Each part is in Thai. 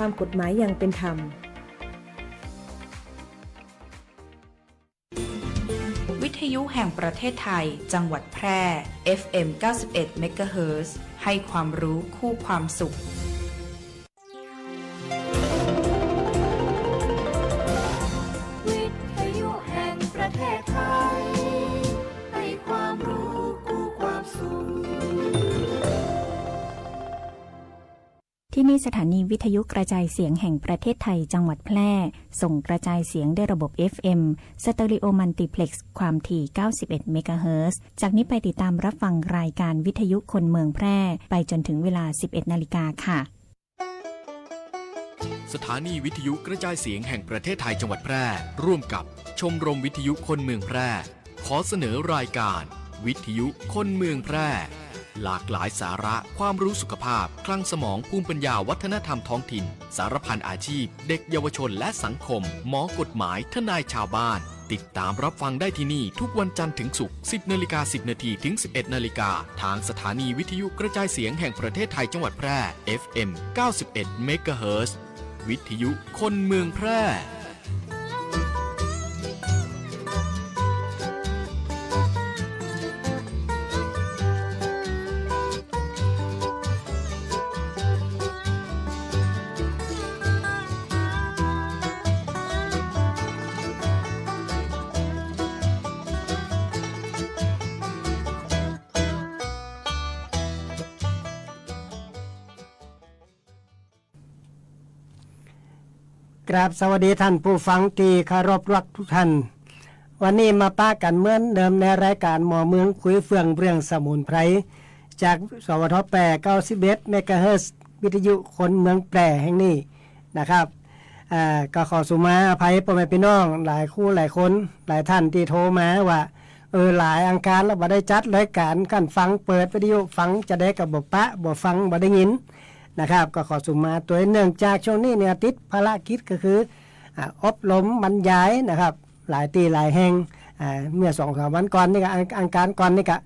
ตามกฎหมายอย่างเป็นธรรมวิทยุแห่งประเทศไทยจังหวัดแพร่ FM 91 เมกะเฮิรตซ์ให้ความรู้คู่ความสุขวิทยุแห่งประเทศไทยให้ความรู้คู่ความสุขที่นี่สถานีวิทยุกระจายเสียงแห่งประเทศไทยจังหวัดแพร่ส่งกระจายเสียงด้วยระบบ FM สเตอริโอมัลติเพล็กซ์ความถี่91เมกะเฮิรตซ์จากนี้ไปติดตามรับฟังรายการวิทยุคนเมืองแพร่ไปจนถึงเวลา 11 นาฬิกาค่ะสถานีวิทยุกระจายเสียงแห่งประเทศไทยจังหวัดแพร่ร่วมกับชมรมวิทยุคนเมืองแพร่ขอเสนอรายการวิทยุคนเมืองแพร่หลากหลายสาระความรู้สุขภาพคลังสมองภูมิปัญญาวัฒนธรรมท้องถิ่นสารพันอาชีพเด็กเยาวชนและสังคมหมอกฎหมายทนายชาวบ้านติดตามรับฟังได้ที่นี่ทุกวันจันทร์ถึงศุกร์ 10:10 นถึง 11:00 นทางสถานีวิทยุกระจายเสียงแห่งประเทศไทยจังหวัดแพร่ FM 91 เมกะเฮิรตซ์วิทยุคนเมืองแพร่กราบสวัสดีท่านผู้ฟังที่เคารพรักทุกท่านวันนี้มาป้ากันเหมือนเดิมในรายการหมอเมืองคุยเฟื่องเรื่องสมุนไพรจากสวทแปร91เมกะเฮิรตซ์วิทยุคนเมืองแปรแห่งนี้นะครับก็ขอสุมาอภัยพ่อแม่พี่น้องหลายคู่หลายคนหลายท่านที่โทรมาว่าหลายอังคารแล้วบ่ได้จัดรายการกันฟังเปิดวิทยุฟังจะได้กับบ่ปะบ่ฟังบ่ได้ยินนะครับก็ขอสุมาตัวเนื่องจากช่วงนี้เนี่ยติดภารกิจก็คืออบรมบรรยายนะครับหลายตีหลายแห่งเมื่อ 2-3 วันก่อนนี่ก็อังคารก่อนนี่ก็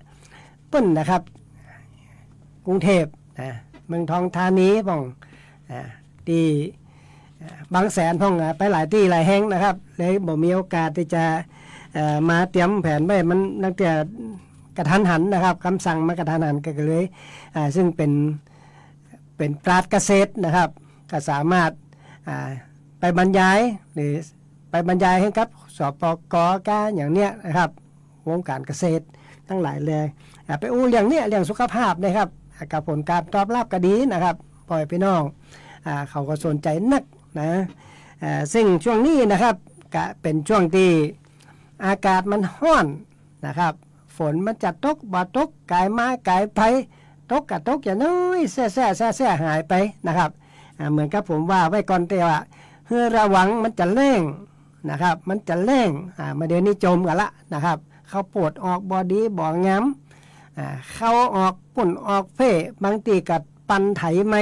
ปึ้นนะครับกรุงเทพเมืองทองธานีพ่องที่บางแสนพ่องไปหลายที่หลายแห่งนะครับเลยบ่มีโอกาสที่จะมาเตรียมแผนไว้มันตั้งแต่กระทันหันนะครับคำสั่งมากระทันหันก็เลยซึ่งเป็นปราชญ์เกษตรนะครับก็สามารถไปบรรยายหรือไปบรรยายให้กับสปก.กอย่างเนี้ยนะครับวงการเกษตรทั้งหลายเลยไปอู้เรื่องเนี้ยเรื่องสุขภาพนะครับกับผลการตอบรับก็ดีนะครับปล่อยพี่น้องเขาก็สนใจนักนะซึ่งช่วงนี้นะครับก็เป็นช่วงที่อากาศมันร้อนนะครับฝนมันจะตกบ่ตกกายมากายไปตกกะตกอย่างน้อยแซ่หายไปนะครับเหมือนกับผมว่าไว้ก่อนแต่ว่าเพื่อระวังมันจะเร่งนะครับมันจะเร่งมาเดี๋ยวนี้จมกันละนะครับเขาปวดออกบอดีบ่งามเข้าออกปุ่นออกเพ่บางทีกัดปันไถไม่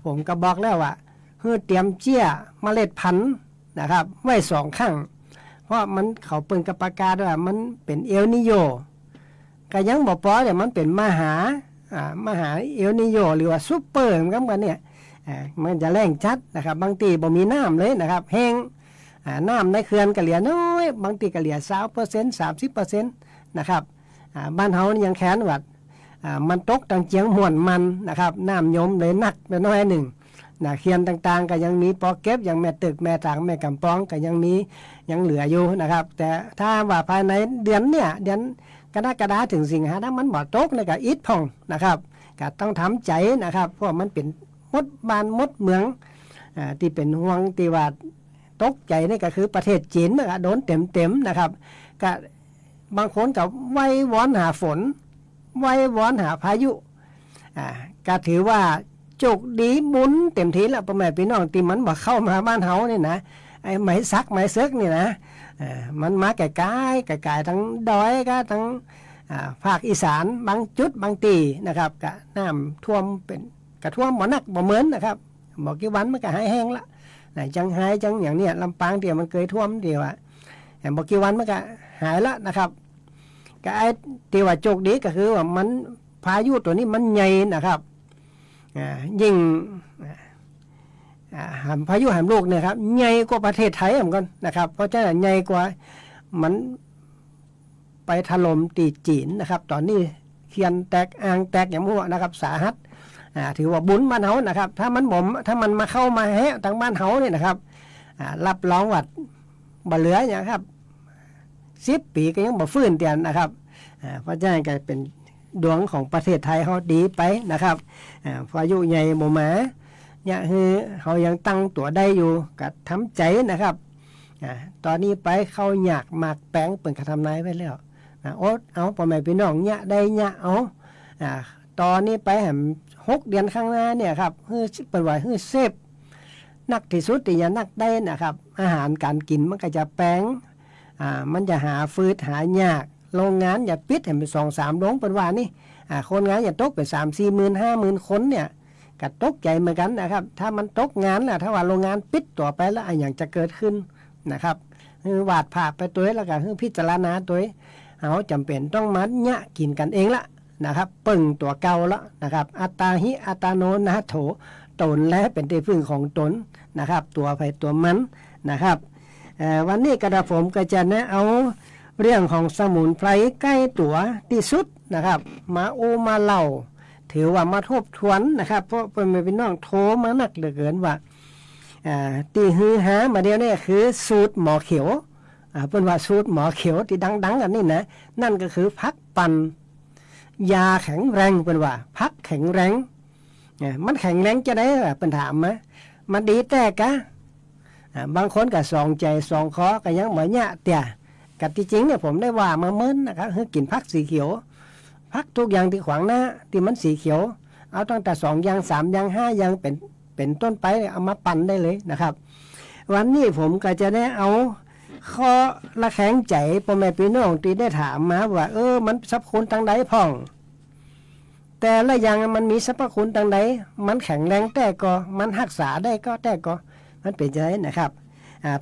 ผมก็บอกแล้วว่าเพื่อเตรียมเจี้ยเมล็ดพันธุ์นะครับไว้2 ข้างเพราะมันเขาเปิ่นกับประกาศว่ามันเป็นเอลนิโยก็ยังบ่พอแต่มันเป็นมหาเอลนิโยหรือว่าซุปเปอร์เหมือนกันเนี่ยมันจะแรงชัดนะครับบางทีบ่มีน้ำเลยนะครับแห้งน้ำในเขื่อนก็เหลือน้อยบางทีก็เหลือ 20% 30% นะครับบ้านเฮานี่ยังแค้นว่ามันตกตังเจียงม่วนมันนะครับน้ำยมเลยหนักไปน้อยหนึ่งเขื่อนต่างๆก็ยังมีปอเก็บอย่างแม่ตึกแม่ตางแม่กำปองก็ยังเหลืออยู่นะครับแต่ถ้าว่าภายในเดือนกรกฎาคมถึงสิงหาถ้ามันบ่ตกนี่ก็อิดพองนะครับก็ต้องทำใจนะครับเพราะมันเป็นมดบ้านมดเมืองที่เป็นห่วงที่ว่าตกใจนี่ก็คือประเทศจีนโดนเต็มๆนะครับก็บางคนก็ไว้วอนหาฝนไว้วอนหาพายุก็ถือว่าโชคดีบุญเต็มทีแล้วพ่อแม่พี่น้องที่มันบ่เข้ามาบ้านเฮานี่นะไอ้ไหมซักไหมเซึกนี่นะมันมาไกลๆทั้งดอยก็ทั้งภาคอีสานบางจุดบางตีนะครับก็น้ำท่วมเป็นกระท่วมบ่หนักบ่เหมือนนะครับบ่กี่วันมันก็หายแห้งละจังหายจังอย่างเนี้ยลำปางเดี๋ยวมันเคยท่วมเดียวบ่กี่วันมันก็หายละนะครับก็ไอ้ที่ว่าโชคดีก็คือว่ามันพายุตัวนี้มันใหญ่นะครับยิ่ง พายุหามลูกเนี่ยครับใหญ่กว่าประเทศไทยเหมือนกันนะครับเพราะฉะนั้นใหญ่กว่ามันไปถล่มตีจีนนะครับตอนนี้เขียนแตกอ่างแตกอย่างมั่วนะครับสาหัสถือว่าบุญบ้านเฮานะครับถ้ามันมาเข้ามาแฮะทางบ้านเฮาเนี่ยนะครับรับรองว่าบ่เหลืออย่างครับ10 ปีก็ยังบ่ฟื้นเตียนนะครับเพราะฉะนั้นก็เป็นดวงของประเทศไทยเฮาดีไปนะครับพายุใหญ่บ่มาเนี่ยคือเขายังตั้งตัวได้อยู่ก็ทำใจนะครับตอนนี้ไปเข้าหยากหมากแป้งเปิ่นกระทำนายไว้แล้วโอ๊ตเอาพ่อแม่พี่น้องเนี่ยได้เนี่ยเอาตอนนี้ไปแหม6 เดือนข้างหน้าเนี่ยครับคือเปิดไว้คือเซฟนักที่สุดที่จะนักได้นะครับอาหารการกินมันก็จะแป้งมันจะหาฟืดหายากโรงงานอย่าปิดให้เป็น2-3 โรงเป็นว่านี่คนงานอย่าตกเป็น3-4 หมื่น 5 หมื่นคนเนี่ยก็ตกใจเหมือนกันนะครับถ้ามันตกงานล่ะถ้าว่าโรงงานปิดต่อไปแล้วอย่างจะเกิดขึ้นนะครับคือวาดภาพไปตัวแล้วก็คือพิจารณาตัวเอาจำเป็นต้องมัดเนี่ยกินกันเองละนะครับปึ่งตัวเก่าละนะครับอัตตาหิอัตโนนาโถตนและเป็นที่พึ่งของตนนะครับตัวไปตัวมันนะครับวันนี้กระผมก็จะแนะเอาเรื่องของสมุนไพรใกล้ตัวที่สุดนะครับมามาเล่าถือว่ามาทบทวนนะครับเพราะเป็นน้องโทรมาหนักเหลือเกินว่าตีฮือหามาเดียวนี่คือสูตรหมอเขียวเป็นว่าสูตรหมอเขียวที่ดังๆกันนี่นะนั่นก็คือพักปั่นยาแข็งแรงเป็นว่าพักแข็งแรงมันแข็งแรงจะได้เป็นถามไหมมันดีแต่กะบางคนก็สองใจสองคอก็ยังเหมือนเนี่ยเตี่ยกับที่จริงเนี่ยผมได้ว่ามาเมิ้นนะครับคือกินพักสีเขียวพักทุกอย่างที่ขวางหน้าที่มันสีเขียวเอาตั้งแต่2 อย่าง 3 อย่าง 5 อย่างเป็นต้นไปเอามาปั่นได้เลยนะครับวันนี้ผมก็จะได้เอาข้อละแข็งใจพ่อแม่พี่น้องที่ได้ถามมาว่ามันสรรพคุณทางใดพ่องแต่ละอย่างมันมีสรรพคุณทางใดมันแข็งแรงแต่ก็มันรักษาได้ก็แต่ก็มันเป็นใจนะครับ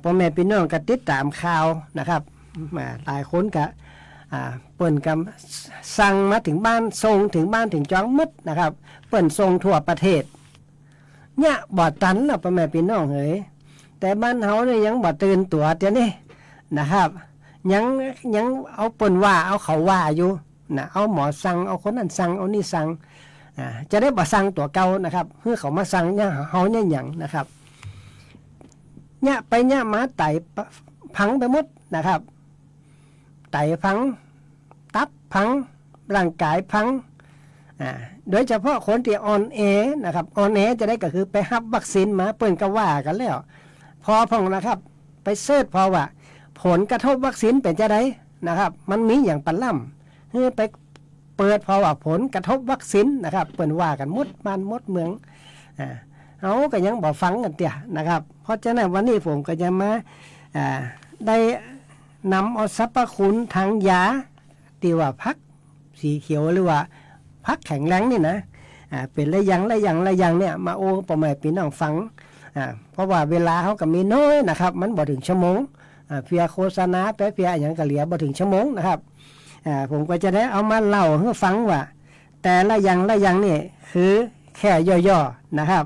พ่อแม่พี่น้องก็ติดตามข่าวนะครับหลายคนก็เปิ่นกำสั่งมาถึงบ้านส่งถึงบ้านถึงจ้องมัดนะครับเปิ่นส่งทั่วประเทศเนี่ยบ่ตันแล้วพ่อแม่พี่น้องเฮ้ยแต่บ้านเฮาเนี่ยยังบ่ตื่นตัวเดี๋ยวนี้นะครับยังเอาเปิ่นว่าเอาเขาว่าอยู่นะเอาหมอสั่งเอาคนนั้นสั่งเอานี่สั่งจะได้บ่สั่งตัวเก่านะครับเพื่อเขามาสั่งเนี่ยเฮาเนี่ยหยังนะครับเนี่ยไปเนี่ยมาไตพังไปหมดนะครับไตพังตับพังร่างกายพังโดยเฉพาะคนที่อ่อนแอนะครับอ่อนแอจะได้ก็คือไปรับวัคซีนมาเปิ้นก็ว่ากันแล้วพอพ่องนะครับไปเสิร์ชพอว่าผลกระทบวัคซีนเป็นจะได้นะครับมันมีอย่างปานล่ำคือไปเปิดพอว่าผลกระทบวัคซีนนะครับเปิ้นว่ากันหมดบ้านหมดเมืองเอาก็ยังบ่ฟังกันเตี่ยนะครับเพราะฉะนั้นวันนี้ผมก็จะมาได้นำเอาสรรพคุณทางยาที่ว่าพักสีเขียวหรือว่าพักแข็งแรงนี่นะเป็นระยังเนี่ยมาพ่อแม่พี่น้องฟังเพราะว่าเวลาเขาก็มีน้อยนะครับมันบ่ถึงชั่วโมงเพียโฆษณาไปเพียอย่างก็เหลือบ่ถึงชั่วโมงนะครับผมก็จะได้เอามาเล่าให้ฟังว่าแต่ละอย่างนี่คือแค่ย่อๆนะครับ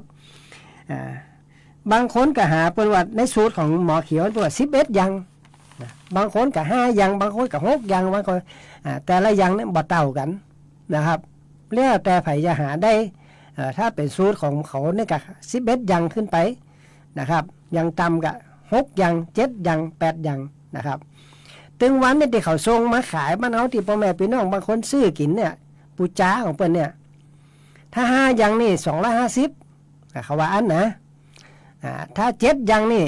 บางคนก็หาประวัติในสูตรของหมอเขียวตัว11 อย่างบางคนก็5 อย่างบางคนก็6 อย่างบางคนแต่ละอย่างนี่บ่เท่ากันนะครับแล้วแต่ไผจะหาได้ถ้าเป็นสูตรของเขาเนี่ยก็11 อย่างขึ้นไปนะครับอย่างต่ำก็6 อย่าง7 อย่าง8 อย่างนะครับถึงวันนี้ที่เขาส่งมาขายบ้านเฮาที่พ่อแม่พี่น้องบางคนซื้อกินเนี่ยปูจ้าของเพิ่นเนี่ยถ้า5 อย่างนี่250เขาว่าอันนะถ้า7 อย่างนี่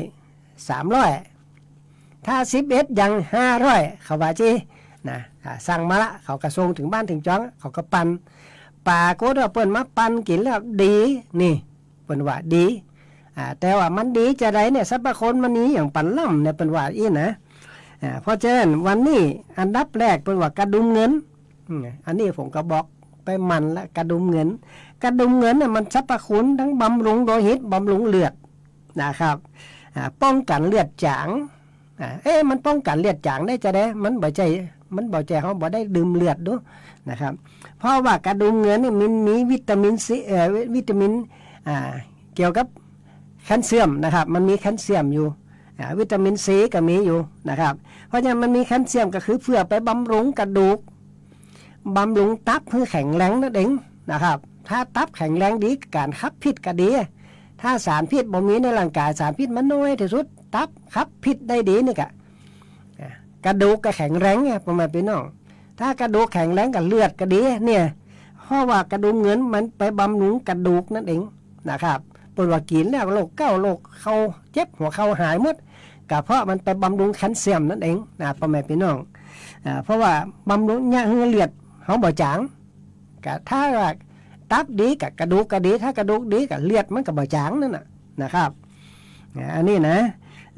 300ถ้า11 อย่าง500เขาว่าจีนะสั่งมาละเขาก็ส่งถึงบ้านถึงจ้องเขาก็ปั่นปลาโคตรเปิ้นมาปั่นกินแล้วดีนี่เปิ้นว่าดีแต่ว่ามันดีจะได้เนี่ยสรรพคุณมันนี้อย่างปั่นล่ำเนี่ยเปิ้นว่าอีนะเพราะฉะนั้นวันนี้อันดับแรกเปิ้นว่ากระดุมเงินอันนี้ผมก็บอกไปมันละกระดุมเงินเนี่ยมันสรรพคุณทั้งบำรุงโลหิตบำรุงเลือดนะครับป้องกันเลือดจางมันป้องกันเลือดจางได้จะได้มันบ่ใจเขาบ่ได้ดื่มเลือดด้วยนะครับเพราะว่ากระดุมเงินนี่มันมีวิตามินซีวิตามินเกี่ยวกับ แคลเซียมนะครับมันมีแคลเซียมอยู่วิตามินซีก็มีอยู่นะครับเพราะฉะนั้นมันมีแคลเซียมก็คือเพื่อไปบำรุงกระดูกบำรุงตับเพื่อแข็งแรงนั่นเองนะครับถ้าตับแข็งแรงดีการขับพิษก็ดีถ้าสารพิษบ่มีในร่างกายสารพิษมันน้อยที่สุดตับขับพิษได้ดีนี่กะกระดูกก็แข็งแรงไงประมาณพี่น้องถ้ากระดูกแข็งแรงกับเลือดก็ดีเนี่ยเพราะว่ากระดูกเงินมันไปบำรุงกระดูกนั่นเองนะครับปวดว่ากินแล้วโรคเก้าโรคเข่าเจ็บหัวเข่าหายหมดก็เพราะมันไปบำรุงแคลเซียมนั่นเองนะประมาณพี่น้องเพราะว่าบำรุงเนี่ยเลือดเขาบ่จางก็ถ้าว่าตับดีกับกระดูกก็ดีถ้ากระดูกดีกับเลือดมันก็บ่จางนั่นนะครับอันนี้นะ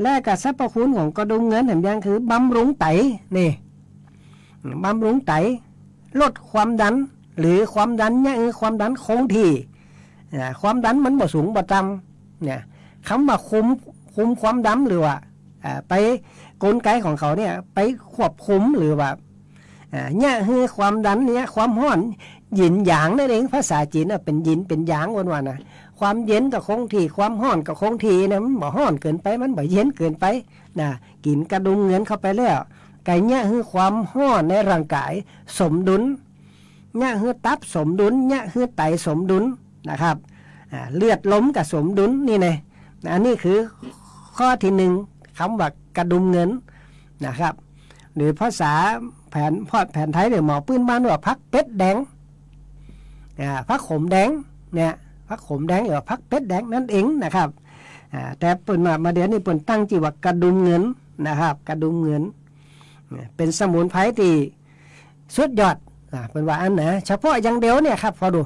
และกับสรรพคุณของกระดูกเงินแห่งยังคือบำรุงไตนี่บำรุงไตลดความดันหรือความดันเนี่ยความดันคงที่ความดันมันบ่สูงบ่ต่ำเนี่ยคำว่าคุมความดันหรือว่าไปกลไกของเขาเนี่ยไปควบคุมหรือว่าเนี่ยคือความดันเนี่ยความร้อนหยินหยางนั่นเองภาษาจีนเป็นหยินเป็นหยางวันๆนะความเย็นกับคงที่ความร้อนกับคงที่นะมันบ่ร้อนเกินไปมันบ่เย็นเกินไปนะกินกระดุมเงินเข้าไปแล้วไก่เนี่ยคือความร้อนในร่างกายสมดุลเนี่ยคือตับสมดุลเนี่ยคือไตสมดุลนะครับเลือดล้มกับสมดุลนี่ไงอันนี้คือข้อที่หนึ่งคำว่ากระดุมเงินนะครับหรือภาษาแผนไทยหรือหมอพื้นบ้านว่าพักเป็ดแดงพักขมแดงเนี่ยพักขมแดงหรือพักเป็ดแดงนั่นเองนะครับแต่เปิดมาเดี๋ยวนี้เปิดตั้งชื่อว่ากระดุมเงินนะครับกระดุมเงินเป็นสมุนไพรที่สุดยอดเป็นว่าอันนะเฉพาะอย่างเดียวเนี่ยครับพอดู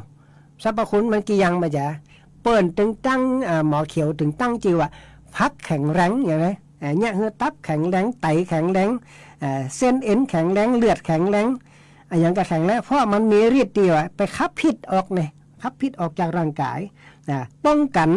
สรรพคุณมันกี่อย่างมาจ้ะเปิดถึงตั้งหมอเขียวถึงตั้งชื่อว่าพักแข็งแรงอย่างไรเนี่ยคือตับแข็งแรงไตแข็งแรงเส้นเอ็นแข็งแรงเลือดแข็งแรงอย่างก็แข็งแรงเพราะมันมีฤทธิ์ดีว่าไปขับพิษออกเนี่ยขับพิษออกจากร่างกายป้องกัน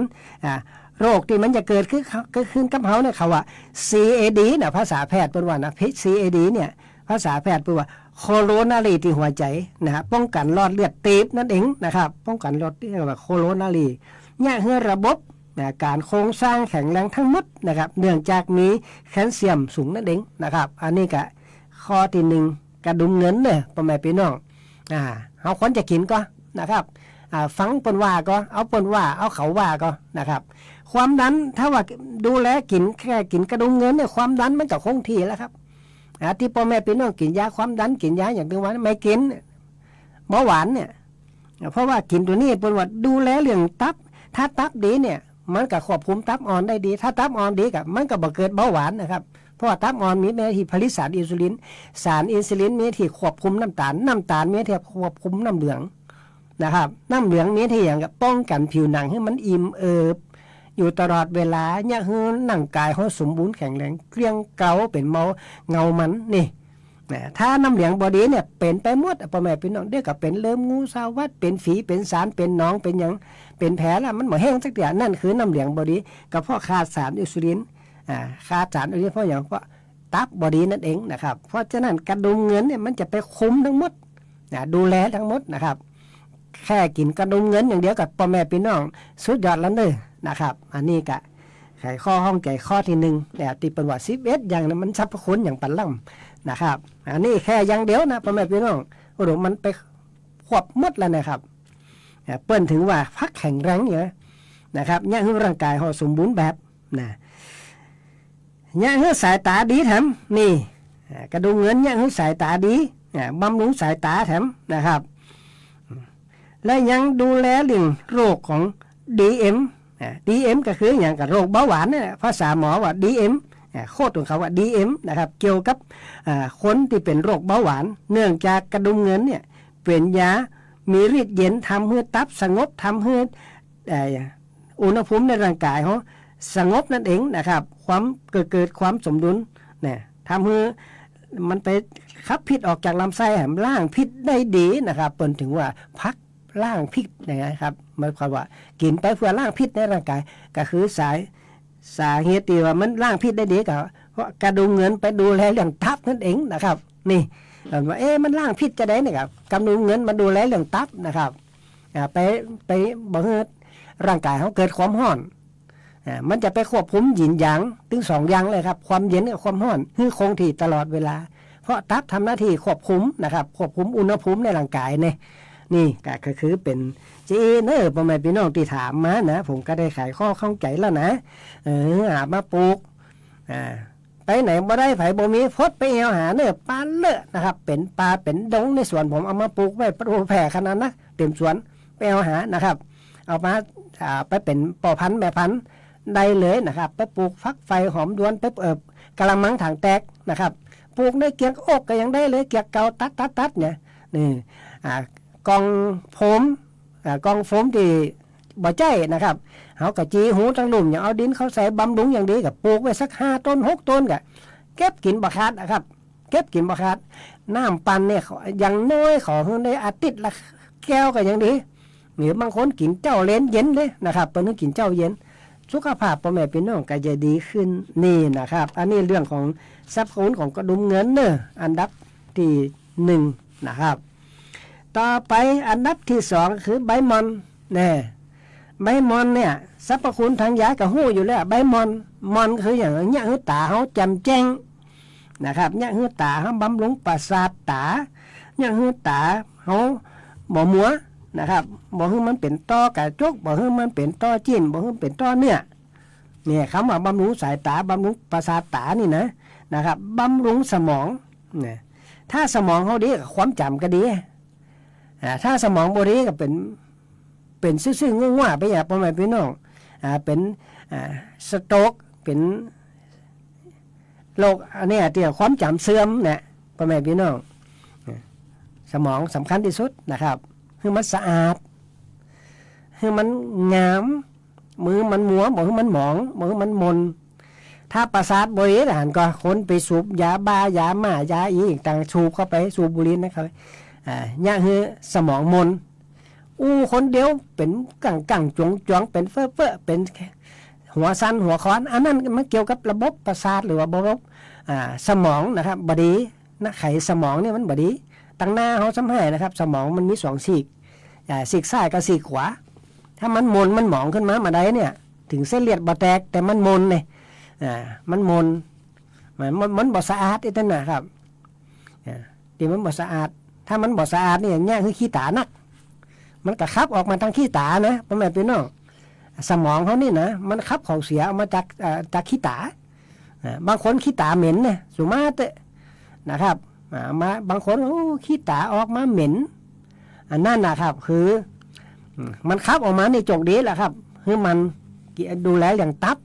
โรคที่มันจะเกิดขึ้นกับเขาเนี่ยเขาว่า CAD นะภาษาแพทย์เป็นว่านะ CAD เนี่ยภาษาแพทย์เป็นว่าโคโรนารีที่หัวใจนะป้องกันหลอดเลือดตีบนั่นเองนะครับป้องกันหลอดที่เรียกว่าโคโรนารีเนี่ยคือระบบการโครงสร้างแข็งแรงทั้งหมดนะครับเนื่องจากมีแคลเซียมสูงนั่นเองนะครับอันนี้ก็ข้อที่หนึ่งกระดุมเงินเนี่ยพ่อแม่พี่น้องเขาควรจะกินก็นะครับฟังปนว่าก็เอาปนว่าเอาเขาว่าก็นะครับความดันถ้าว่าดูแลกินแค่กินกระดุมเงินเนี่ยความดันมันก็คงที่แล้วครับที่พ่อแม่พี่น้องกินยาความดันกินยาอย่างที่ว่าไม่กินเบาหวานเนี่ยเพราะว่ากินตัวนี้ปนว่าดูแลเรื่องตับถ้าตับดีเนี่ยมันก็ควบคุมตับอ่อนได้ดีถ้าตับอ่อนดีกับมันก็บ่เกิดเบาหวานนะครับเพราะว่าตับอ่อนมีหน้าที่ผลิตสารอินซูลินมีหน้าที่ควบคุมน้ำตาลมีหน้าที่ควบคุมน้ำเหลืองนะครับน้ำเหลืองมีหน้าที่อย่างกับป้องกันผิวหนังให้มันอิ่มเอิบอยู่ตลอดเวลาเนี่ยคือร่างกายเขาสมบูรณ์แข็งแรงเกลี้ยงเกลาเป็นเงามันนี่ถ้าน้ำเหลืองบอดีเนี่ยเป็นไปหมดพ่อแม่พี่น้องเด็กก็เป็นเริ่มงูสาวัดเป็นฝีเป็นสารเป็นน้องเป็นหยังเป็นแผลแล้วมันหมดแห้งสักอย่างนั่นคือน้ำเหลืองบอดีก็เพราะขาดสารอินซูลินขาดสารอินซูลินเพราะอย่างเพราะตับบอดีนั่นเองนะครับเพราะฉะนั้นกระดุมเงินเนี่ยมันจะไปคุมทั้งหมดดูแลทั้งหมดนะครับแค่กินกระดุมเงินอย่างเดียวกับพ่อแม่พี่น้องสุดยอดแล้วเลยนะครับอันนี้ก็ไขข้อห้องใจข้อที่หนึ่งแต่ติดประวัติ11อย่างนั้นมันสรรพคุณอย่างปันล่ำนะครับอันนี้แค่อย่างเดียวนะพ่อแม่พี่น้องโอ้โหมันไปควบหมดแล้วนะครับเปิ้นถึงว่าพักแข็งแรงอยู่นะครับเนี่ยคือร่างกายเขาสมบูรณ์แบบนะเนี่ยคือสายตาดีแถมนี่กระดุมเงินเนี่ยคือสายตาดีบำรุงสายตาแถมนะครับและยังดูแลเรื่องโรคของ DM ก็คืออย่างกับโรคเบาหวานเนี่ยภาษาหมอว่า DM โคตรของเขาว่า DM นะครับเกี่ยวกับคนที่เป็นโรคเบาหวานเนื่องจากกระดุมเงินเนี่ยเป็นยามีฤทธิ์เย็นทำให้ตับสงบทำให้อุณหภูมิในร่างกายเขาสงบนั่นเองนะครับความเกิดความสมดุลเนี่ยทำให้มันไปขับพิษออกจากลำไส้แหมล่างพิษได้ดีนะครับเป็นถึงว่าพักล่างพิษนะครับหมายความว่ากินไปเพื่อล่างพิษในร่างกายก็คือสาเหตุที่ว่ามันล่างพิษได้ดีก็เพราะกระดุมเงินไปดูแลเรื่องตับนั่นเองนะครับนี่ว่ามันล่างพิษจะได้นะครับกระดุมเงินมาดูแลเรื่องตับนะครับไปบอกให้ร่างกายเขาเกิดความร้อน มันจะไปควบคุมหยินหยางถึง2อย่างเลยครับความเย็นกับความร้อนคือคงที่ตลอดเวลาเพราะตับทำหน้าที่ควบคุมนะครับควบคุมอุณหภูมิในร่างกายนี่ก็คือเป็นจีเนอร์พ่อแม่พี่น้องที่ถามมานะผมก็ได้ไขข้อข้องใจแล้วนะหามาปลูกไปไหนบ่ได้ไผบ่มีพดไปเอาหาเนื้อปลาเลอะนะครับเป็นปลาเป็นดงในสวนผมเอามาปลูกไว้แผ่ขนาดนะเต็มสวนไปเอาหานะครับเอามาไปเป็นป่อพันธุ์แม่พันธุ์ได้เลยนะครับไปปลูกฟักไฟหอมดวนไปกะละมังถังแตกนะครับปลูกในเกียกอกก็ยังได้เลยเกียกเกาตัดเนี่ยนี่กองโฟมที่บ่ใจนะครับเขากะจีหูทั้งลุ่มอย่างเอาดินเขาใส่บำรุงอย่างดีกับปลูกไว้สัก5 ต้น 6 ต้นกะเก็บกินบ่ขาดนะครับเก็บกินบ่ขาดน้ำปั่นเนี่ยอย่างน้อยขอให้ได้อาทิตย์ละแก้วก็ยังดีหรือบางคนกินเจ้าเลนเย็นเลยนะครับเพิ่นกินเจ้าเย็นสุขภาพพ่อแม่พี่น้องก็จะดีขึ้นนี่นะครับอันนี้เรื่องของทรัพย์สินของกระดุมเงินเนอะอันดับที่1นะครับต่อไปอันดับที่2คือใบมอนใบมอนเนี่ยสรรพคุณทางยาก็ฮู้อยู่แล้วใบมอนคืออย่างเนี้ยคือตาเฮาจำแจ้งนะครับเนี้ยคือตาเฮาบำรุงประสาทตาเนี้ยคือตาเฮาบ่มัวนะครับบ่คือมันเป็นต้อกระจกบ่คือมันเป็นต้อจิ้มบ่คือเป็นต้อเนื้อเนี่ยคำว่าบำรุงสายตาบำรุงประสาทตานี่นะครับบำรุงสมองเนี่ยถ้าสมองเฮาดีความจำก็ดีถ้าสมองบ่ดีก็เป็นซื่อๆง่วงๆไปอย่างพ่อแม่พี่น้องเป็นสโตรกเป็นโรคอันนี้ที่ความจำเสื่อมเนี่ยพ่อแม่พี่น้องสมองสำคัญที่สุดนะครับคือมันสะอาดคือมันงามมือมันมัวบอกคือมันหมองบอกคือมันมนถ้าประสาทบริสุทธิ์ก็คนไปสูบยาบ้ายาหม่ายาอีกต่างสูบเข้าไปสูบบุหรี่นะครับเนี่ยคือสมองมนคนเดียวเป็นกังจวงเป็นเฟ้อเป็นหัวสั้นหัวค้อนอันนั้นมันเกี่ยวกับระบบประสาทหรือว่าระบบสมองนะครับบดีนะไขสมองเนี่ยมันบดีตั้งหน้าเขาซ้ำให้นะครับสมองมันมี2ซีกซีกซ้ายกับซีกขวาถ้ามันมนมันหมองขึ้นมาได้เนี่ยถึงเส้นเลือดบ่แตกแต่มันมนเลยมันมนมันบ่สะอาดอีกตั้งนะครับที่มันบ่สะอาดถ้ามันบ่สะอาดเนี่ยเนี่ยคือขี้ตานักมันก็ขับออกมาทางขี้ตานะพ่อแม่พี่น้องสมองเขานี่นะมันขับของเสียออกมาจากขี้ตาบางคนขี้ตาเหม็นเนี่ยสุมาเตะนะครับมาบางคนขี้ตาออกมาเหม็นอันนั้นนะครับคือมันขับออกมาในจกดีแหละครับคือมันดูแลอย่างตับ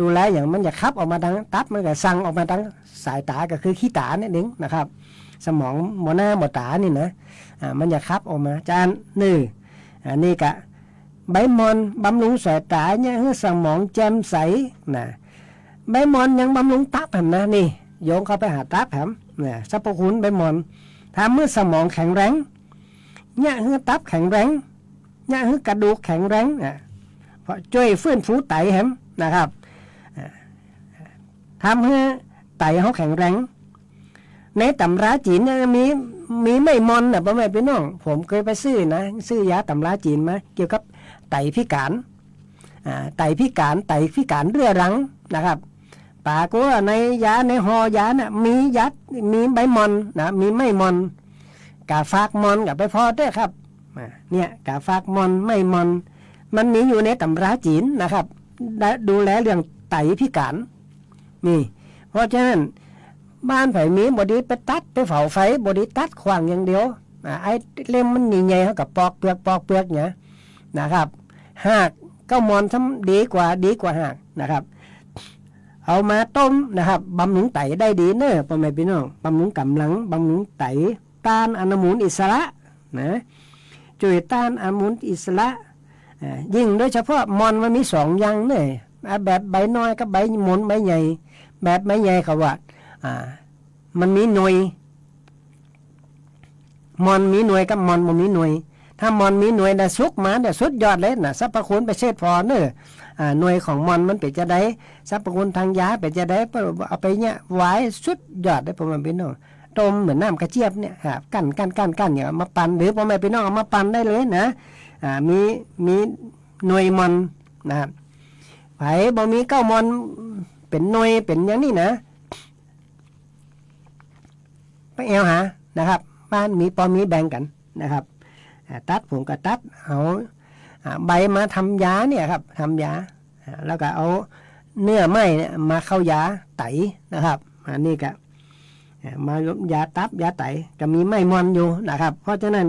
ดูแลอย่างมันจะขับออกมาทางตับมันก็สั่งออกมาทางสายตาก็คือขี้ตาเนี่ยนึงนะครับสมองหมอหน้าหมอตานี่นะมันจะขับออกมาจานนี่กะใบมอนบำรุงสายตาเนี่ยคือสมองแจ่มใสนะใบมอนยังบำรุงตับแหมนะนี่โยงเข้าไปหาตับแหมเนี่ยสรรพคุณใบมอนทำเมื่อสมองแข็งแรงเนี่ยคือตับแข็งแรงเนี่ยคือกระดูกแข็งแรงเพราะช่วยฟื้นฟูไตแหมนะครับทำให้ไตเขาแข็งแรงในตำราจีนเนี่ยมีไม่มอนนะพ่อแม่พี่น้องผมเคยไปซื้อยาตำราจีนมาเกี่ยวกับไตพิการไตพิการเรื้อรังนะครับปากว่าในยาในห่อยาน่ะมีใบมอนนะมีไม่มอนกาฝากมอนกับไปพอด้วยครับเนี่ยกาฝากมอนไม่มอนมันมีอยู่ในตำราจีนนะครับดูแลเรื่องไตพิการนี่เพราะฉะนั้นบ้านไผมีบดีไปตัดไปเผาไฟบดีตัดขวางอย่างเดียวไอ้เล่มมันใหญ่ๆเขากับปอกเปลือกเนี่ยนะครับหากก็มอนซ้ำดีกว่าหากนะครับเอามาต้มนะครับบำรุงไตได้ดีเนอะพ่อแม่พี่น้องบำรุงกำลังบำรุงไตต้านอนุมูลอิสระนะช่วยต้านอนุมูลอิสระยิ่งโดยเฉพาะมอนมันมี2อย่างเนอะแบบใบน้อยกับใบมนใบใหญ่แบบใบใหญ่เขาว่ามันมีหน่วยมอนมีหน่วยกับมอนบ่มีหน่วยถ้ามอนมีหน่วยได้สุกมาได้สุดยอดเลยนะสรรพคุณไปเช็ดพอเนอะหน่วยของมอนมันเป็นจะได้สรรพคุณทางยาเป็นจะได้เอาไปเนี่ยไว้สุดยอดได้พ่อแม่พี่น้องต้มเหมือนน้ำกระเจี๊ยบเนี่ยครับกั้นเนี่ยมาปั่นหรือพ่อแม่พี่น้องเอามาปั่นได้เลยนะมีหน่วยมอนนะครับ ไผบ่มีเก้ามอนเป็นหน่วยเป็นอย่างนี้นะไปแอวหานะครับบ้านมีพอมีแบ่งกันนะครับตัดผมก็ตัดเอาใบมาทำยาเนี่ยครับทำยาแล้วก็เอาเนื้อไม้เนี่ยมาเข้ายาไตนะครับอันนี้ก็มายาตับยาไตก็มีไม้มอนอยู่นะครับเพราะฉะนั้น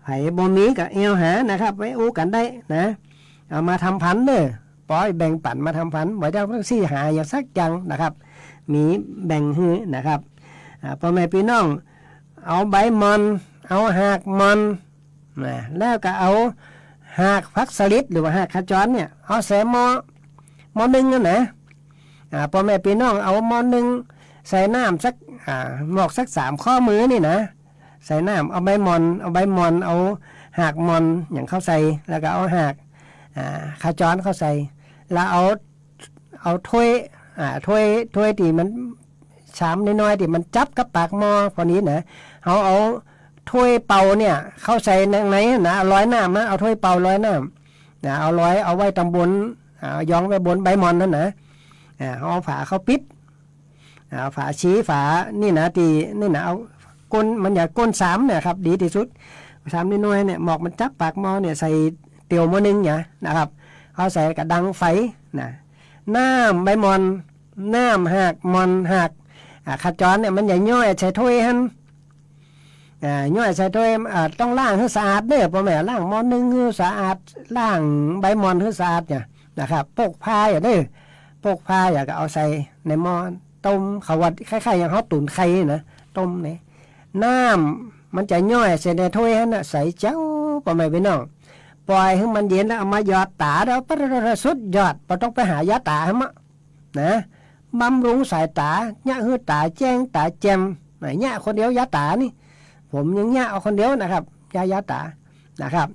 ไผบ่มีก็แอวหานะครับไว้อู้กันได้นะเอามาทำพันธุ์เด้อปล่อยแบ่งปันมาทำพันธุ์บ่ได้ต้องซี่หาอย่างสักอย่างนะครับมีแบ่งฮือนะครับพ่อแม่พี่น้องเอาใบมอนเอาหากมอนนะแล้วก็เอาหากพักสลิดหรือว่าหากขจรเนี่ยเอาใส่หม้อนึงนะพ่อแม่พี่น้องเอาหม้อนึงใส่น้ำสักหมอกสัก3ข้อมือนี่นะใส่น้ำเอาใบมอนเอาหากมอนอย่างเข้าใส่แล้วก็เอาหากขจรเข้าใส่แล้วเอาถ้วยที่มันชามน้อยๆที่มันจับกับปากหม้อพอนี้นะเอาถ้วยเป่าเนี่ยเข้าใส่ในนะร้อยน้ำนะเอาถ้วยเป่าร้อยน้ำนะเอาร้อยเอาไว้ตำบลย้องไว้บนใบมอนนั่นนะเอาฝาเข้าปิดฝาชี้ฝานี่นะตีนี่นะเอาก้นมันอย่าก้น3เนี่ยครับดีที่สุด3น้อยๆเนี่ยหมอกมันจับปากหม้อเนี่ยใส่เตียวมื้อนึงเนี่ยนะครับเอาใส่กระดังไฟนะน้ำใบมอนน้ำหากมอนหากขจรเนี่ยมันอย่าย่อยใส่ถ้วยหั่นย่อยใส่ถ้วยต้องล้างให้สะอาดเด้อพ่อแม่ล้างหม้อนึงให้สะอาดล้างใบมอนให้สะอาดเนี่ยนะครับปกผ้าอย่าเด้อปกผ้าอย่าก็เอาใส่ในหม้อต้มเขาว่าคล้ายๆอย่างเฮาตุ๋นไข่นะต้มนี่น้ำมันจะย่อยใส่ในถ้วยหั่นน่ะใส่เจ้าพ่อแม่พี่น้องปล่อยให้มันเย็นแล้วเอามาหยอดตาแล้วสุดยอดบ่ต้องไปหายาตาให้มะนะบำรุงสายตาเนี่ยคือตาแจ้งตาแจ่มเนี่ยคนเดียวยาตานี่ผมยังเนี่ยเอาคนเดียวนะครับยาตานะครับ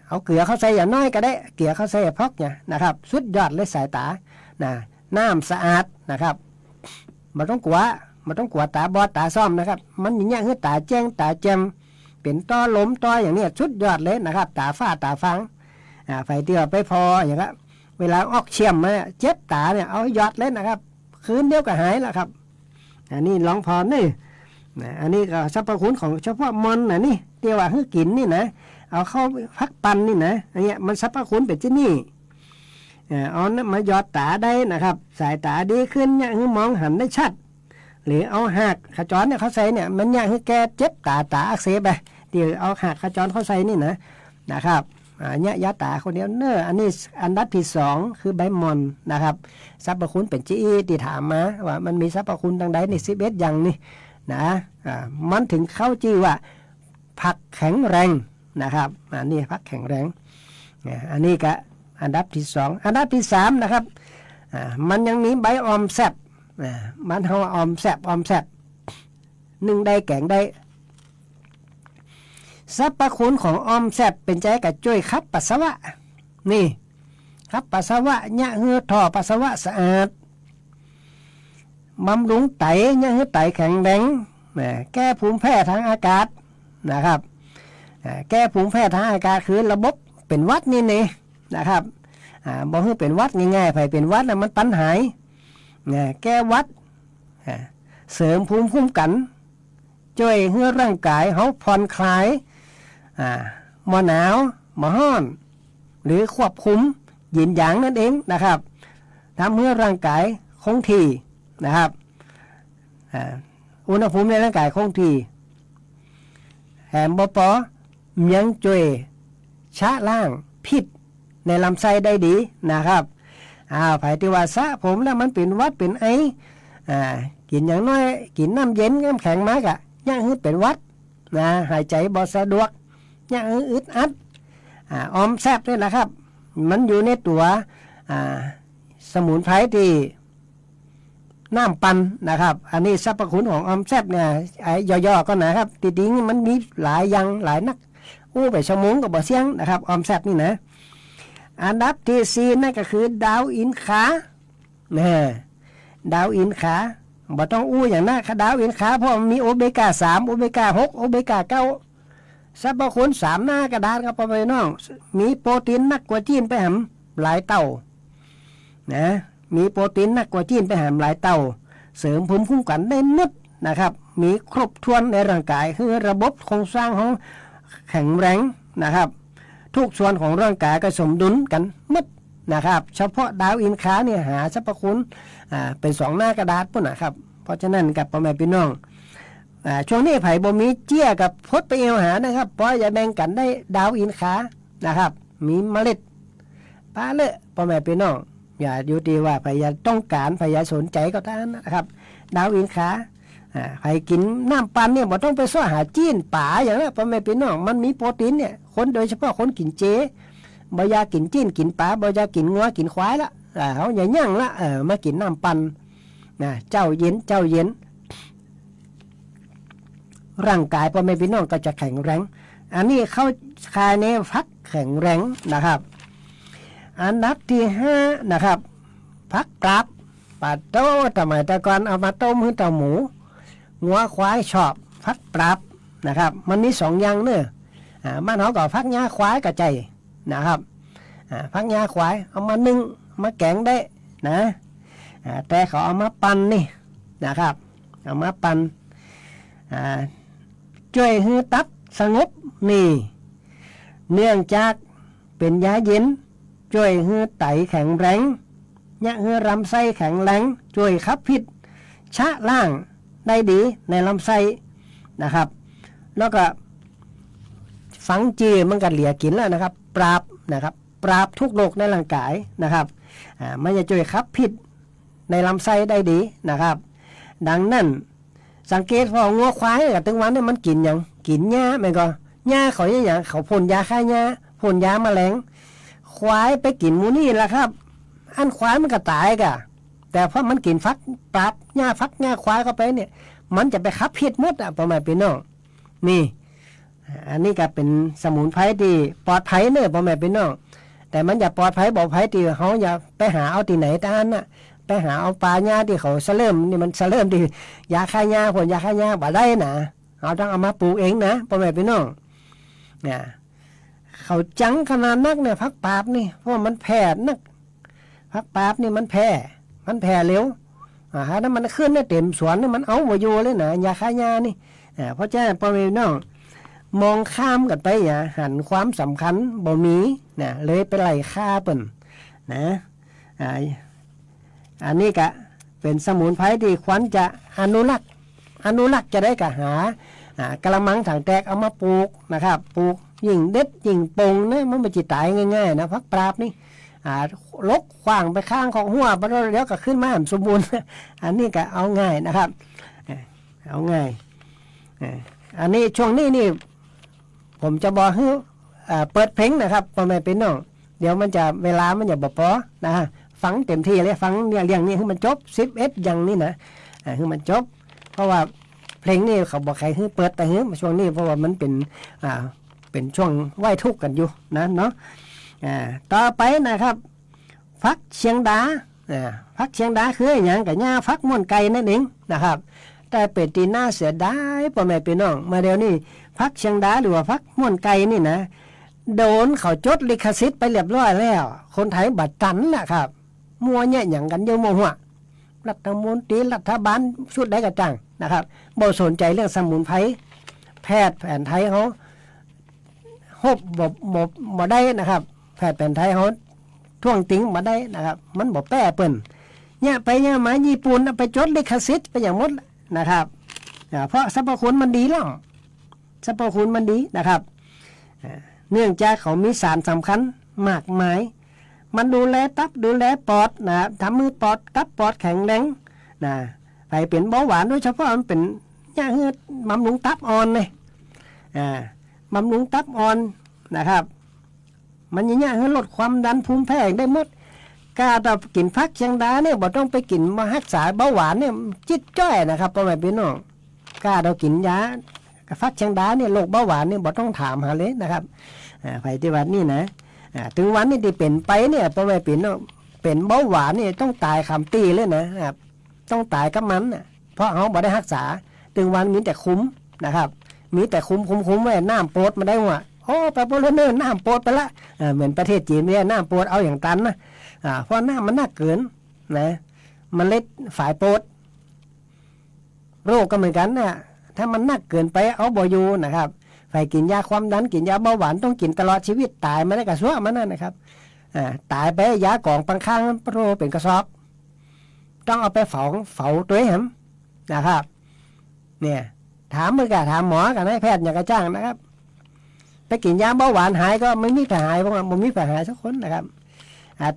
เอาเกลือเข้าใส่อย่างน้อยก็ได้เกลือเข้าใส่พอกเนี่ยนะครับสุดยอดเลยสายตานะน้ำสะอาดนะครับมันต้องกลัวตาบอดตาซ่อมนะครับมันอย่างเงี้ยคือตาแจ้งตาแจ่มเป็นต้อล้มต้ออย่างเนี้ยสุดยอดเลยนะครับตาฝ้าตาฟังไฟเตียวไปพออย่างเงี้ยเวลาออกเชี่ยมมาเจ็บตาเนี่ยเอาหยอดเลยนะครับคืนเดียวก็หายแล้วครับอันนี้ลองพอนี่อันนี้ก็สรรพคุณของเฉพาะมอนนะนี่เตียวว่าคือกินนี่นะเอาเข้าพักปันนี่นะอันเนี้ยมันสรรพคุณเป็นที่นี่เอานะมาหยอดตาได้นะครับสายตาดีขึ้นเนี่ยคือมองหันได้ชัดหรือเอาหากขจรเนี่ยเขาใส่เนี่ยมันเนี่ยคือแกเจ็บตาอักเสบไปเดี๋ยวเอาหากขจรเขาใส่นี่นะครับเนี่ยยาตาคนเดียวเนออันนี้อันดับที่2คือใบมอนนะครับสรรพคุณเป็นจี้ที่ถามมาว่ามันมีสรรพคุณทางใดใน11อย่างนี่นะมันถึงเข้าจี้ว่าผักแข็งแรงนะครับอันนี้ผักแข็งแรงอันนี้ก็อันดับที่2อันดับที่3นะครับมันยังมีใบออมแซบมันเฮาออมแซบนึ่งได้แกงได้สรรพคุณของออมแซบเป็นใจกับช่วยขับปัสสาวะนี่ขับปัสสาวะเนี่ยเหือท่อปัสสาวะสะอาดบำรุงไตเนี่ยเหือไตแข็งแรงแก้ภูมิแพ้ทางอากาศนะครับแก้ภูมิแพ้ทางอากาศคือระบบเป็นวัดนี่นะครับบ่ให้เป็นวัดง่ายๆไปเป็นวัดแล้วมันปัญหาแก้วัดเสริมภูมิคุ้มกันช่วยให้ร่างกายเขาผ่อนคลายหมอหนาวหมอร้อนหรือควบคุมหยินหยางนั่นเองนะครับทำให้ร่างกายคงที่นะครับอุณหภูมิในร่างกายคงที่แถมบ่พอยังช่วยชะล้างพิษในลำไส้ได้ดีนะครับไผที่ว่าสระผมแล้วมันเป็นวัดเป็นไอกินอย่างน้อยกินน้ำเย็นน้ำแข็งมากอ่ะย่างฮึดเป็นวัดนะหายใจบ่สะดวกย่างอึดอัดออมแซบนี่แหละครับมันอยู่ในตัวสมุนไพรที่น้ำปั่นนะครับอันนี้สรรพคุณของออมแซบเนี่ยย่อๆก็นะครับจริงๆมันมีหลายอย่างหลายนักไปชั่วโมงก็บ่เสียงนะครับออมแซบนี่นะอันดับที่4นั่นก็คือดาวอินคาดาวอินคาบ่ต้องอย่างนั้นดาวอินคาเพราะมันมีโอเมก้า3โอเมก้า6โอเมก้า9สรรพคุณ3หน้ากระดานครับพ่อแม่น้องมีโปรตีนนักกว่าจีนไปหำหลายเต่า นะมีโปรตีนนักกว่าจีนไปหามหลายเต่าเสริมภูมิคุ้มกันได้หมดนะครับมีครบถ้วนในร่างกายคือระบบโครงสร้างของแข็งแรงนะครับทุกส่วนของร่างกายก็สมดุลกันหมดนะครับเฉพาะดาวอินคาเนี่ยหาสรรพคุณเป็น2หน้ากระดาษปุ่นนะครับเพราะฉะนั้นกับพ่อแม่พี่น้องช่วงนี้ไผ่บ่มีเจี้ยกับพดไปเอวหานะครับเพราะอย่าแบ่งกันได้ดาวอินคานะครับมีเมล็ดปลาเลอะพ่อแม่พี่น้องอย่าอยู่ดีว่าไผ่อย่าต้องการไผ่อย่าสนใจก็ได้นะครับดาวอินคาไผ่กินน้ำปันเนี่ยบ่ต้องไปซ้อหาจีนป่าอย่างนั้นพ่อแม่พี่น้องมันมีโปรตีนเนี่ยคนโดยเฉพาะคนกินเจบ่อยากกินจีนกินป่าบ่อยากกินงัวกินควายละเขาอย่ายั่งละมากินน้ำปันเจ้าเย็นร่างกายพ่อแม่พี่น้องก็จะแข็งแรงอันนี้เข้าคายในพักแข็งแรงนะครับอันดับที่5นะครับพักกลับปลาโต้สมัยแต่ก่อนเอามาต้มให้เต่าหมูงัวควายชอบพักปรับนะครับมันมี2อย่างเนื้อบ้านเขาก็พักหญ้าควายกับใจนะครับพักหญ้าควายเอามานึ่งมาแกงได้นะแต่เขาเอามาปั่นนี่นะครับเอามาปั่นช่วยให้ตับสงบนี่เนื่องจากเป็นยาเย็นช่วยให้ไตแข็งแรงเนี่ยให้ลำไส้แข็งแรงช่วยขับพิษชะล่างได้ดีในลำไส้นะครับแล้วก็ฝังจีมันก็เหลียกินแล้วนะครับปราบทุกโรคในร่างกายนะครับมันจะช่วยขับพิษในลำไส้ได้ดีนะครับดังนั้นสังเกตพองัวควายกับตึงวันเนี่ยมันกินอย่างกินหญ้ามันก็หญ้าเขาอย่างเขาพ่นยาฆ่าหญ้าพ่นยาแมลงควายไปกินมูนี่แหละครับอันควายมันก็ตายกะแต่เพราะมันกินฟักปรับหญ้าฟักหญ้าควายเข้าไปเนี่ยมันจะไปขับพิษหมดประมาณพี่น้องนี่อันนี้ก็เป็นสมุนไพรที่ปลอดภัยเนอะประมาณพี่น้องแต่มันอย่าปลอดภัยบอกภัยที่เขาอย่าไปหาเอาที่ไหนตานน่ะไปหาเอาปลาหญ้าที่เขาเริ่มนี่มันเริ่มที่ยาฆ่าหญ้าผลยาฆ่าหญ้าบ่ได้นะเอาต้องเอามาปลูกเองนะพ่อแม่พี่น้องเนี่ยเขาจังขนาดนักเนี่ยพักปราบนี่เพราะมันแพ้นักพักปราบนี่มันแพ้เร็วถ้ามันขึ้นเนี่ยเต็มสวนเนี่ยมันเอาบ่อยู่เลยนะยาฆ่าหญ้านี่เพราะฉะนั้นพ่อแม่พี่น้องมองข้ามกันไปอย่าหันความสำคัญบ่มีนะเลยไปไล่ฆ่าเปิ่นนะอันนี้ก็เป็นสมุนไพรที่ควรจะอนุรักษ์จะได้กะหากระมังถังแตกเอามาปลูกนะครับปลูกยิ่งเด็ดยิ่งปงเนี่ยมันไม่จิตายง่ายๆนะพักปราบนี่ลกขว้างไปข้างของหัวไปแล้วเดี๋ยวก็ขึ้นมาสมบูรณ์อันนี้ก็เอาง่ายนะครับเอาง่ายอันนี้ช่วงนี้นี่ผมจะบอกให้เปิดเพลงนะครับพ่อแม่พี่น้องเดี๋ยวมันจะเวลามันจะบ่พอนะฟังเต็มที่เลยฟังเนี่ยเรื่องนี้ให้มันจบ11อย่างนี้นะให้มันจบเพราะว่าเพลงนี้เขาบอกใครให้เปิดแต่ให้ช่วงนี้เพราะว่ามันเป็นช่วงไหว้ทุกข์กันอยู่นะเนาะต่อไปนะครับฟักเชียงดาฟักเชียงดาคืออย่างกับหญ้าฟักม่วนไก่นั่นเองนะครับแต่เป็นตีน่าเสียดายพ่อแม่พี่น้องมาเดี๋ยวนี้ฟักเชียงดาหรือว่าฟักม่วนไก่นี่นะโดนเขาจดลิขสิทธิ์ไปเรียบร้อยแล้วคนไทยบัดตันแหละครับมัวเนี่ยอย่างกันเยอะโมหัวรัฐมนตรีรัฐบาลชุดใดก็จังนะครับบ่สนใจเรื่องสมุนไพรแพทย์แผนไทยเขาฮบบ่ได้นะครับแพทย์แผนไทยเขาท่วงติงบ่ได้นะครับมันบ่แป้เปิ้นเนี่ยไปเนี่ยมาญี่ปุ่นไปจดลิขสิทธิ์ไปอย่างหมดนะครับเพราะสรรพคุณมันดีแล้วสรรพคุณมันดีนะครับเนื่องจากเขามีสารสำคัญมากมายมันดูแลตับดูแลปอดนะทำมือปอดตับปอดแข็งแรงนะไปเป็นเบาหวานโดยเฉพาะมันเป็นยาเหือดบำรุงตับอ่อนเลยบำรุงตับอ่อนนะครับมันอย่างเงี้ยลดความดันภูมิแพ้ได้หมดกาเรากินฟักเชียงดาเนี่ยบ่ต้องไปกินมารักษาเบาหวานเนี่ยจิตจ้อยนะครับพ่อแม่พี่น้องกาเรากินยาฟักเชียงดาเนี่ยโรคเบาหวานเนี่ยบ่ต้องถามหาเลยนะครับไปที่วัดนี่นะถึงวันนี้ที่เป็นไปเนี่ยพ่อแม่พี่น้องเป็นเบาหวานเนี่ยต้องตายคำตีเลยนะครับต้องตายกับมันเพราะเขาบ่ได้รักษาถึงวันมีแต่คุ้มนะครับมีแต่คุ้มไว้น้ำโปดมาได้หัวโอ้ไปโปรเลเนอร์น้ำโปดไปละเหมือนประเทศจีนเนี่ยน้ำโปดเอาอย่างตันนะ เพราะน้ำมันหนักเกินนะมันเล็ดฝ่ายโปดโรคก็เหมือนกันนะถ้ามันหนักเกินไปเอาบ่อยู่นะครับไปกินยาความดันกินยาเบาหวานต้องกินตลอดชีวิตตายไม่ได้กระซัวมันนั่นนะครับตายไปยากล่องปังข้างโรเป็นกระสอบต้องเอาไปเผาตัวเองนะครับเนี่ยถามมือกะถามหมอกันให้แพทย์อย่างกระจ้างนะครับไปกินยาเบาหวานหายก็ไม่มีแผลหายเพราะว่ามันมีแผลหายสักคนนะครับ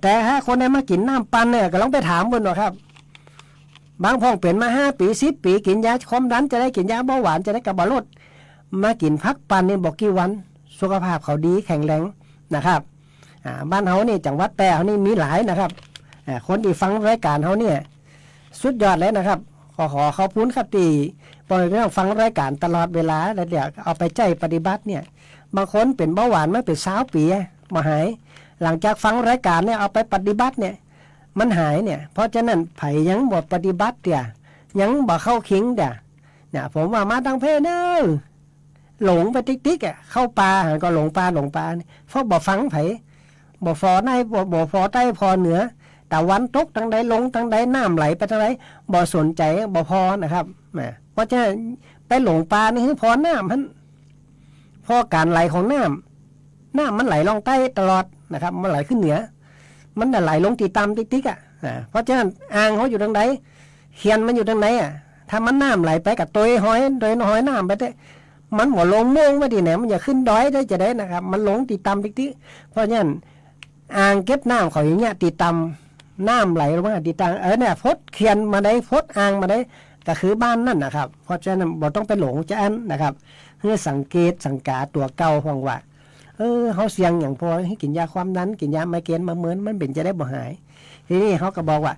แต่ถ้าคนได้มากินน้ำปั่นเนี่ยก็ลองไปถามคนว่าครับบางพ่องเป็นมา5 ปี10 ปีกินยาความดันจะได้กินยาเบาหวานจะได้กระบะลดมากินพักปั่นนี่บอกกี่วันสุขภาพเขาดีแข็งแรงนะครับบ้านเฮานี่จังหวัดแต่เฮานี่มีหลายนะครับคนที่ฟังรายการเฮาเนี่ยสุดยอดเลยนะครับขอเขาพูนครับที่ปล่อยเรื่องฟังรายการตลอดเวลาแล้วเดี๋ยวเอาไปใจปฏิบัติเนี่ยบางคนเป็นเบาหวานมาเป็น20 ปีมาหายหลังจากฟังรายการเนี่ยเอาไปปฏิบัติเนี่ยมันหายเนี่ยเพราะฉะนั้นไผยังบ่ปฏิบัติเดี๋ยยังบ่เข้าขิงเดี๋ยเนี่ยผมว่ามาทางเพศเด้อหลงไปติ๊กๆเข้าป่าก็หลงป่าเพราะบ่ฟังไผบ่ฟอในบ่ฟอใต้พอเหนือแต่วันตกทางใดลงทางใดน้ำไหลไปทางใดบ่สนใจบ่พอนะครับเพราะฉะนั้นไปหลงป่านี่คือพอน้ำมันพอการไหลของน้ำมันไหลลงใต้ตลอดนะครับมันไหลขึ้นเหนือมันไหลลงตีตามติ๊กเพราะฉะนั้นอ่างเขาอยู่ทางใดเขียนมันอยู่ทางไหนถ้ามันน้ำไหลไปกับตัวหอยน้ำไปได้มันหัวลงม่วงไปที่ไหนมันอย่าขึ้นดอยได้จะได้นะครับมันลงตีตามติ๊กเพราะฉะนั้นอ่างเก็บน้ำเขาอย่างเงี้ยตีตามน้ำไหลลงมาตีตามเนี่ยพดเขียนมาได้พดอ่างมาได้ก็คือบ้านนั่นนะครับเพราะฉะนั้นบ่ต้องไปหลงจะอันนะครับเพื่อสังเกตสังกาตัวเก่าฟังว่าเขาเสี่ยงอย่างพอให้กินยาความดันกินยาไมเกรนมาเหมือนมันเป็นจะได้บ่หายทีนี้เขาก็บอกว่า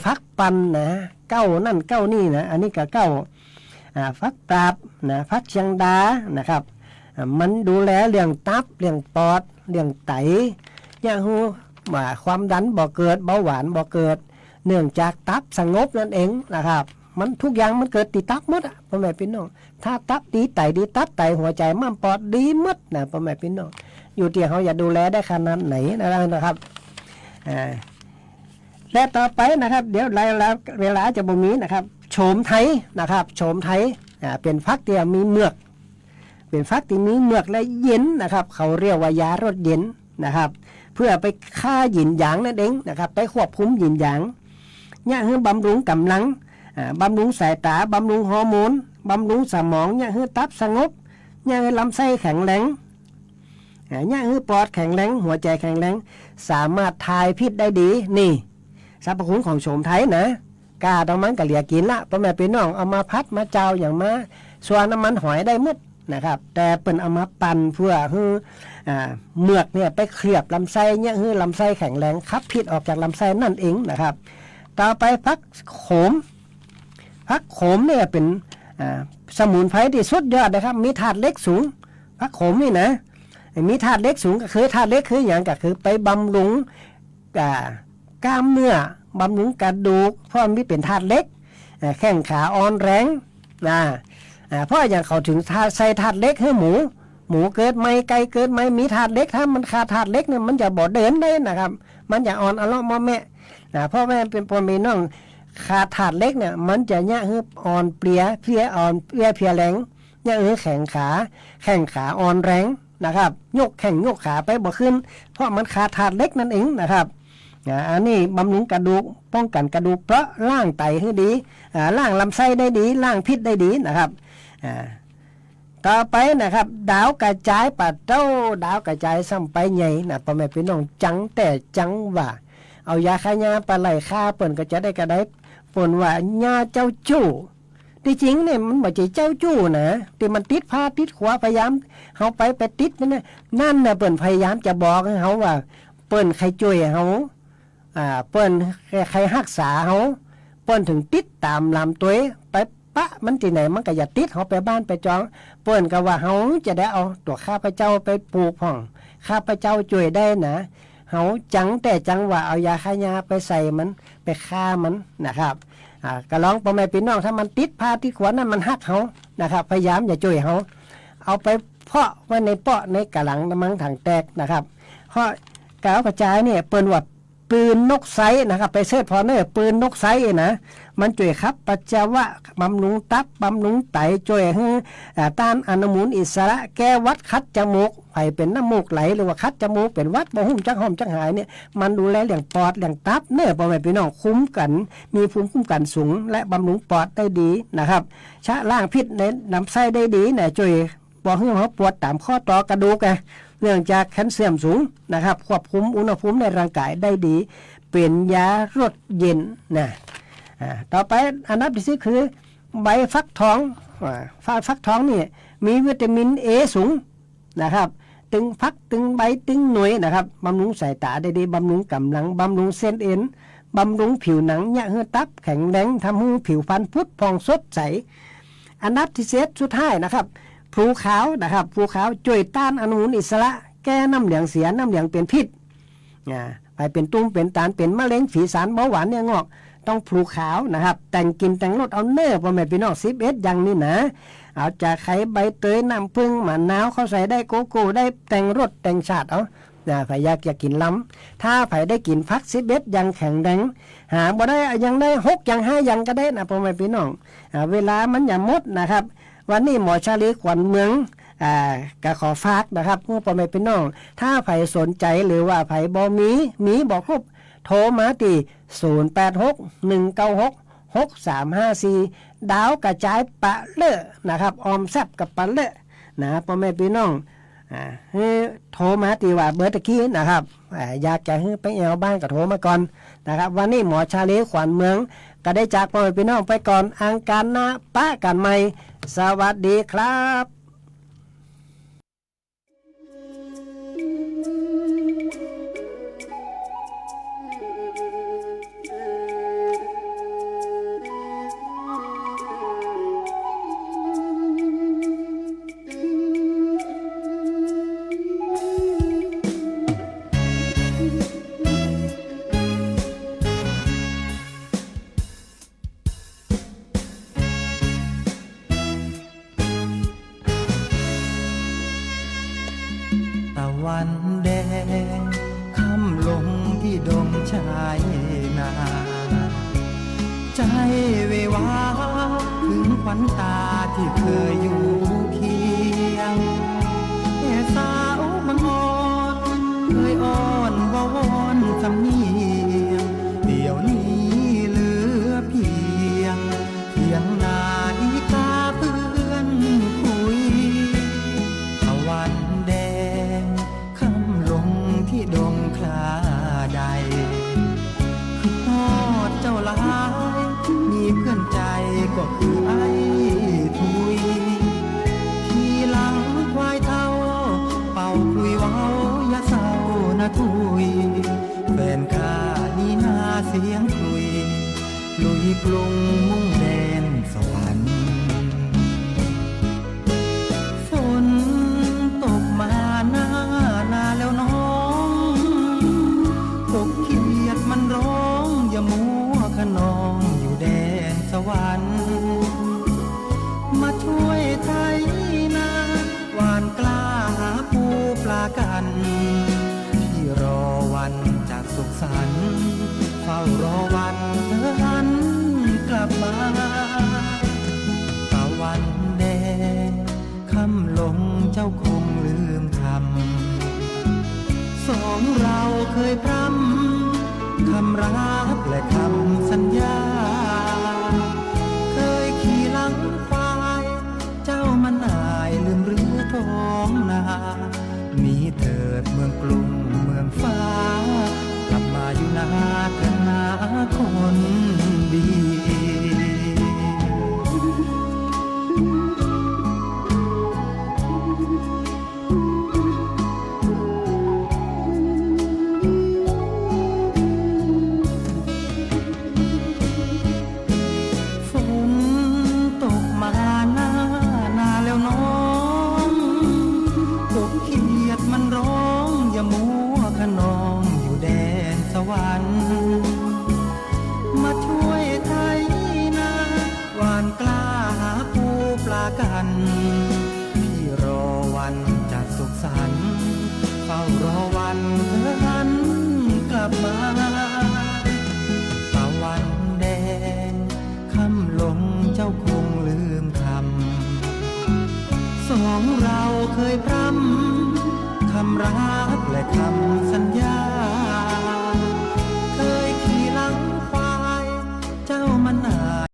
ฟักปันนะเก้านั่นเก้านี่นะอันนี้ก็เก้าฟักปราบนะฟักเชียงดานะครับมันดูแลเรื่องตับเรื่องปอดเรื่องไตเนี่ยฮู้ว่าความดันบ่เกิดเบาหวานบ่เกิดเนื่องจากตับสงบนั่นเองนะครับมันทุกอย่างมันเกิดติตับหมดพ่อแม่พี่น้องถ้าตับดีไตดีตับไตหัวใจม้ามปอดดีหมดนะพ่อแม่พี่น้องอยู่ที่เขาจะดูแลได้ขนาดไหนนะครับและต่อไปนะครับเดี๋ยวเวลาจะบ่มีนะครับโฉมไทยนะครับโฉมไทยเป็นฟักที่มีเมือกเป็นฟักที่มีเมือกและเย็นนะครับเขาเรียกว่ายารสเย็นนะครับเพื่อไปฆ่าหยินหยางนั่นเองนะครับไปควบคุมหยินหยางเนี่ยคือบำรุงกำลังบำรุงสายตาบำรุงฮอร์โมนบำรุงสมองเนี่ยคือตับสงบเนี่ยคือลำไส้แข็งแรงเนี่ยคือปอดแข็งแรงหัวใจแข็งแรงสามารถทายพิษได้ดีนี่สรรพคุณของโฉมไทยนะกาตรงมันก็เหลียกินละพ่อแม่พี่น้องเอามาพัดมาเจ้าอย่างมาส่วนน้ำมันหอยได้หมดนะครับแต่เป็นเอามาปั่นเพื่อคือเมือกเนี่ยไปเคลือบลำไส้เนี่ยคือลำไส้แข็งแรงขับพิษออกจากลำไส้นั่นเองนะครับต่อไปพักโขมเนี่ยเป็นสมุนไพรที่สุดยอดนะครับมีธาตุเหล็กสูงพักโขมนี่นะมีธาตุเหล็กสูงก็คือธาตุเหล็กคืออย่างก็คือไปบำรุงกล้ามเนื้อบำรุงกระดูกเพราะมันเป็นธาตุเหล็กแข้งขาอ่อนแรงเพราะอย่างเขาถึงใส่ธาตุเหล็กให้หมูเกิดไม่ไก่เกิดไม่มีธาตุเหล็กถ้ามันขาดธาตุเหล็กเนี่ยมันจะบ่เดินได้นะครับมันจะอ่อนอล้อมอแม่พ่อแม่เป็นพ่อแม่น้องขาดธาตุเหล็กเนี่ยมันจะเนี่ยคืออ่อนเปลี่ยเพลียอ่อนเพลียแรงเนี่ยแข้งขาอ่อนแรงนะครับยกแข้งยกขาไปบ่ขึ้นเพราะมันขาดธาตุเหล็กนั่นเองนะครับอันนี้บำรุงกระดูกป้องกันกระดูกเปราะล่างไตให้ดีล่างลำไส้ได้ดีล่างพิษได้ดีนะครับต่อไปนะครับดาวกระจายปัดเต้าดาวกระจายซ้ำไปใหญ่นะพ่อแม่พี่น้องจังแต่จังว่าเอายาฆ่าหญ้าปลาไหลฆ่าเปิ่นก็จะได้กระได้เปิ่นว่าหญ้าเจ้าจู้ที่จริงเนี่ยมันบ่ใช่เจ้าจู้นะที่มันติดผ้าติดขวาพยายามเฮาไปติดนั่นน่ะเปิ่นพยายามจะบอกให้เฮาว่าเปิ่นใครช่วยเฮาเปิ้นใครรักษาเฮาเปิ้นถึงติดตามลำตัวไปปะมันที่ไหนมันก็อย่าติดเฮาไปบ้านไปจองเปิ้นก็ว่าเฮาจะได้เอาตัวข้าพเจ้าไปปลูกพ่องข้าพเจ้าช่วยได้นะเฮาจังแต่จังว่าเอายาฆ่าหญ้าไปใส่มันไปฆ่ามันนะครับก็ลองพ่อแม่พี่น้องถ้ามันติดพาติดขวานนั้นมันฮักเฮานะครับพยายามอย่าช่วยเฮาเอาไปเพาะไว้ในกะหลังน้ำมันถังแตกนะครับเพราะกาวกระจายเนี่ยเปิ้นว่า ปืนนกไซนะครับไปเสิร์ชพอเนอร์ปืนนกไซนะมันช่วยขับปัสสาวะบำรุงตับบำรุงไตช่วยให้ต้านอนุมูลอิสระแก้วัดคัดจมูกไผเป็นน้ำมูกไหลหรือว่าคัดจมูกเป็นวัดบ่หุ่มจักหอมจักหายเนี่ยมันดูแลเรื่องปอดเรื่องตับเนื้อพ่อแม่พี่น้องคุ้มกันมีภูมิคุ้มกันสูงและบำรุงปอดได้ดีนะครับชะล้างพิษในลำไส้ได้ดีเนี่ยช่วยบ่ให้เราปวดตามข้อต่อกระดูกเนื่องจากแคลเซียมสูงนะครับควบคุมอุณหภูมิในร่างกายได้ดีเป็นยารดเย็นนะต่อไปอันดับที่4คือใบฟักทองฟักทองนี่มีวิตามิน A สูงนะครับตึงพักตึงใบตึงหน่วยนะครับบำรุงสายตาได้ดีบำรุงกำลังบำรุงเส้นเอ็นบำรุงผิวหนังยะเฮือตับแข็งแรงทำให้ผิวพรรณพุดพองสดใสอันดับที่7สุดท้ายนะครับพลูขาวนะครับพลูขาวช่วยต้านอนุมูลอิสระแก้น้ำเหลืองเสียน้ำเหลืองเป็นพิษไปเป็นตุ้มเป็นตาลเป็นมะเร็งฝีสารเบาหวานเนี่ยงอกต้องพลูขาวนะครับแต่งกินแต่งรสเอาเนื้อพ่อแม่พี่น้อง11อย่างนี้นะเอาจากไข่ใบเตยน้ำผึ้งมะนาวเขาใส่ได้โกโก้ได้แต่งรสแต่งชาติเอาไผอยากกินล้ำถ้าไผได้กินพัก11อย่างแข็งแรงหาบ่ได้ยังได้6อย่าง5อย่างก็ได้นะพ่อแม่พี่น้องเวลามันอย่าหมดนะครับวันนี้หมอชาลีขวัญเมืองก็ขอฝากนะครับผู้พ่อแม่พี่น้องถ้าไผสนใจหรือว่าไผบ่มีบอกครบโทรมาที่0861966354ดาวกระจายปะเลอะนะครับออมแซบกับปะเลอะนะพ่อแม่พี่น้องโทรมาตีว่าเบอร์ตะกี้นะครับอยากจะให้ไปแอวบ้านก็โทรมาก่อนนะครับวันนี้หมอชาลีขวัญเมืองก็ได้จากพ่อแม่พี่น้องไปก่อนอังการหน้าป้ากันใหม่สวัสดีครับวันแดงค่ำลงที่ดงชายนาใจเววาถึงขวัญตาที่เคยอยู่เคียงแม่สาวบางอ่อนเคยอ้อนวอนสำเนียงเดี๋ยวนี้เหลือเพียงเพียงนาอีกาเพื่อนคุยตะวันแดงค่ำลงที่ดงคลาใดคือทอดเจ้าลายมีเพื่อนใจก็คือไอ้ทุยขี่หลังควายเท่าเป่าคุยเว้าอย่าเศร้านะทุยแฟนข้านี่นาเสียงคุยลุยกรุงมุ่งแดนสวรรค์ฝนตกมาหน้าแล้วน้องกบเขียดมันร้องอย่ามัวขนองอยู่แดนสวรรค์มาช่วยไทยนาหวานกล้าหาปูปลากันที่รอวันจากสุขสันต์เฝ้ารอวันเธอหันกลับมาตะวันแดงค่ำลงเจ้าคงลืมทำสองเราเคยพร่ำคำรักและคำสัญญาเคยขี่หลังควายเจ้ามันอายลืมหรือท้องนาหนีเถิดเมืองกรุงเมืองฟ้ากลับมาอยู่นาเถิดนาคนดีมา องเราเคยพร่ำคำรักและคำ